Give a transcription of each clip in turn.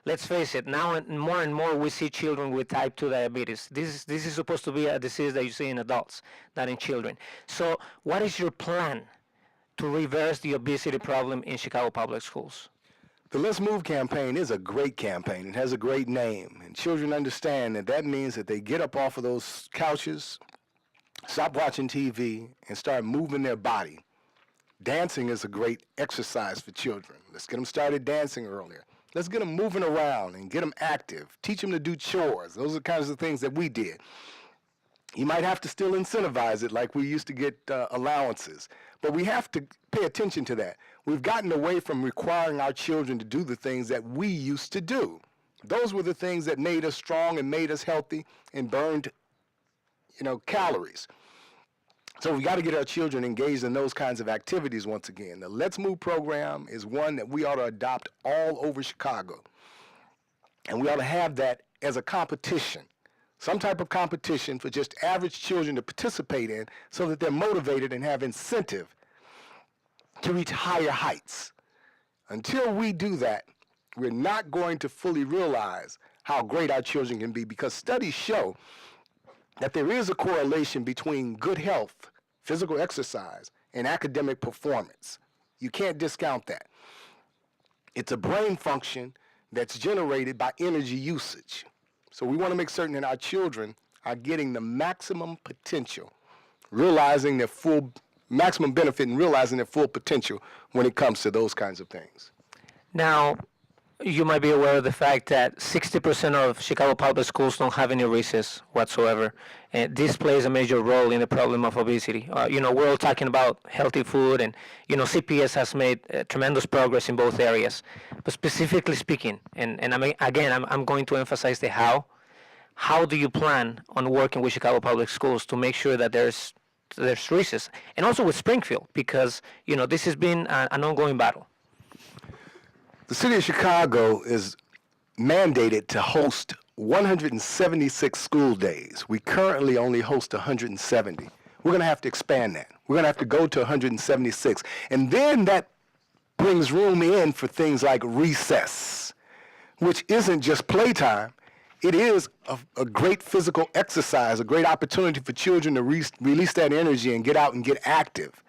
let's face it, now and more we see children with type 2 diabetes. This is supposed to be a disease that you see in adults, not in children. So what is your plan to reverse the obesity problem in Chicago Public Schools? The Let's Move campaign is a great campaign. It has a great name, and children understand that that means that they get up off of those couches, stop watching TV, and start moving their body. Dancing is a great exercise for children. Let's get them started dancing earlier. Let's get them moving around and get them active. Teach them to do chores. Those are the kinds of things that we did. You might have to still incentivize it like we used to get allowances, but we have to pay attention to that. We've gotten away from requiring our children to do the things that we used to do. Those were the things that made us strong and made us healthy and burned, calories. So we got to get our children engaged in those kinds of activities once again. The Let's Move program is one that we ought to adopt all over Chicago. And we ought to have that as a competition, some type of competition for just average children to participate in so that they're motivated and have incentive to reach higher heights. Until we do that, we're not going to fully realize how great our children can be, because studies show that there is a correlation between good health, physical exercise, and academic performance. You can't discount that. It's a brain function that's generated by energy usage. So we want to make certain that our children are getting the maximum potential, realizing their full maximum benefit and realizing their full potential when it comes to those kinds of things. Now, you might be aware of the fact that 60% of Chicago public schools don't have any recess whatsoever. And this plays a major role in the problem of obesity. We're all talking about healthy food, and, CPS has made tremendous progress in both areas. But specifically speaking, and I'm going to emphasize the how. How do you plan on working with Chicago public schools to make sure that there's recess? And also with Springfield, because, this has been an ongoing battle. The city of Chicago is mandated to host 176 school days. We currently only host 170. We're going to have to expand that. We're going to have to go to 176. And then that brings room in for things like recess, which isn't just playtime. It is a great physical exercise, a great opportunity for children to release that energy and get out and get active.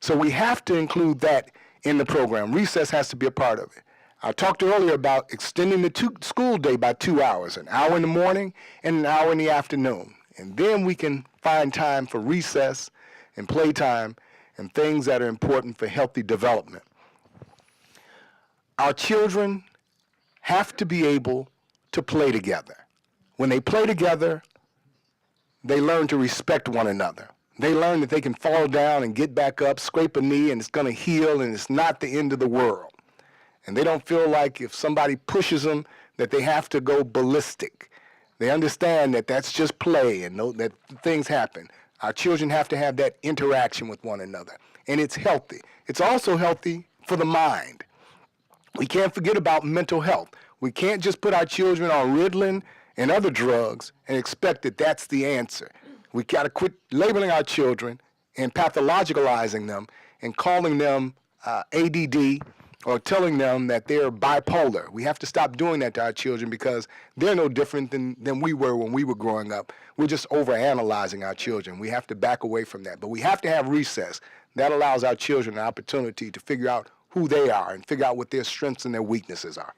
So we have to include that in the program. Recess has to be a part of it. I talked earlier about extending the school day by 2 hours, an hour in the morning and an hour in the afternoon. And then we can find time for recess and playtime and things that are important for healthy development. Our children have to be able to play together. When they play together, they learn to respect one another. They learn that they can fall down and get back up, scrape a knee, and it's going to heal, and it's not the end of the world. And they don't feel like if somebody pushes them that they have to go ballistic. They understand that that's just play and know that things happen. Our children have to have that interaction with one another, and it's healthy. It's also healthy for the mind. We can't forget about mental health. We can't just put our children on Ritalin and other drugs and expect that that's the answer. We got to quit labeling our children and pathologicalizing them and calling them ADD or telling them that they're bipolar. We have to stop doing that to our children, because they're no different than we were when we were growing up. We're just overanalyzing our children. We have to back away from that. But we have to have recess. That allows our children an opportunity to figure out who they are and figure out what their strengths and their weaknesses are.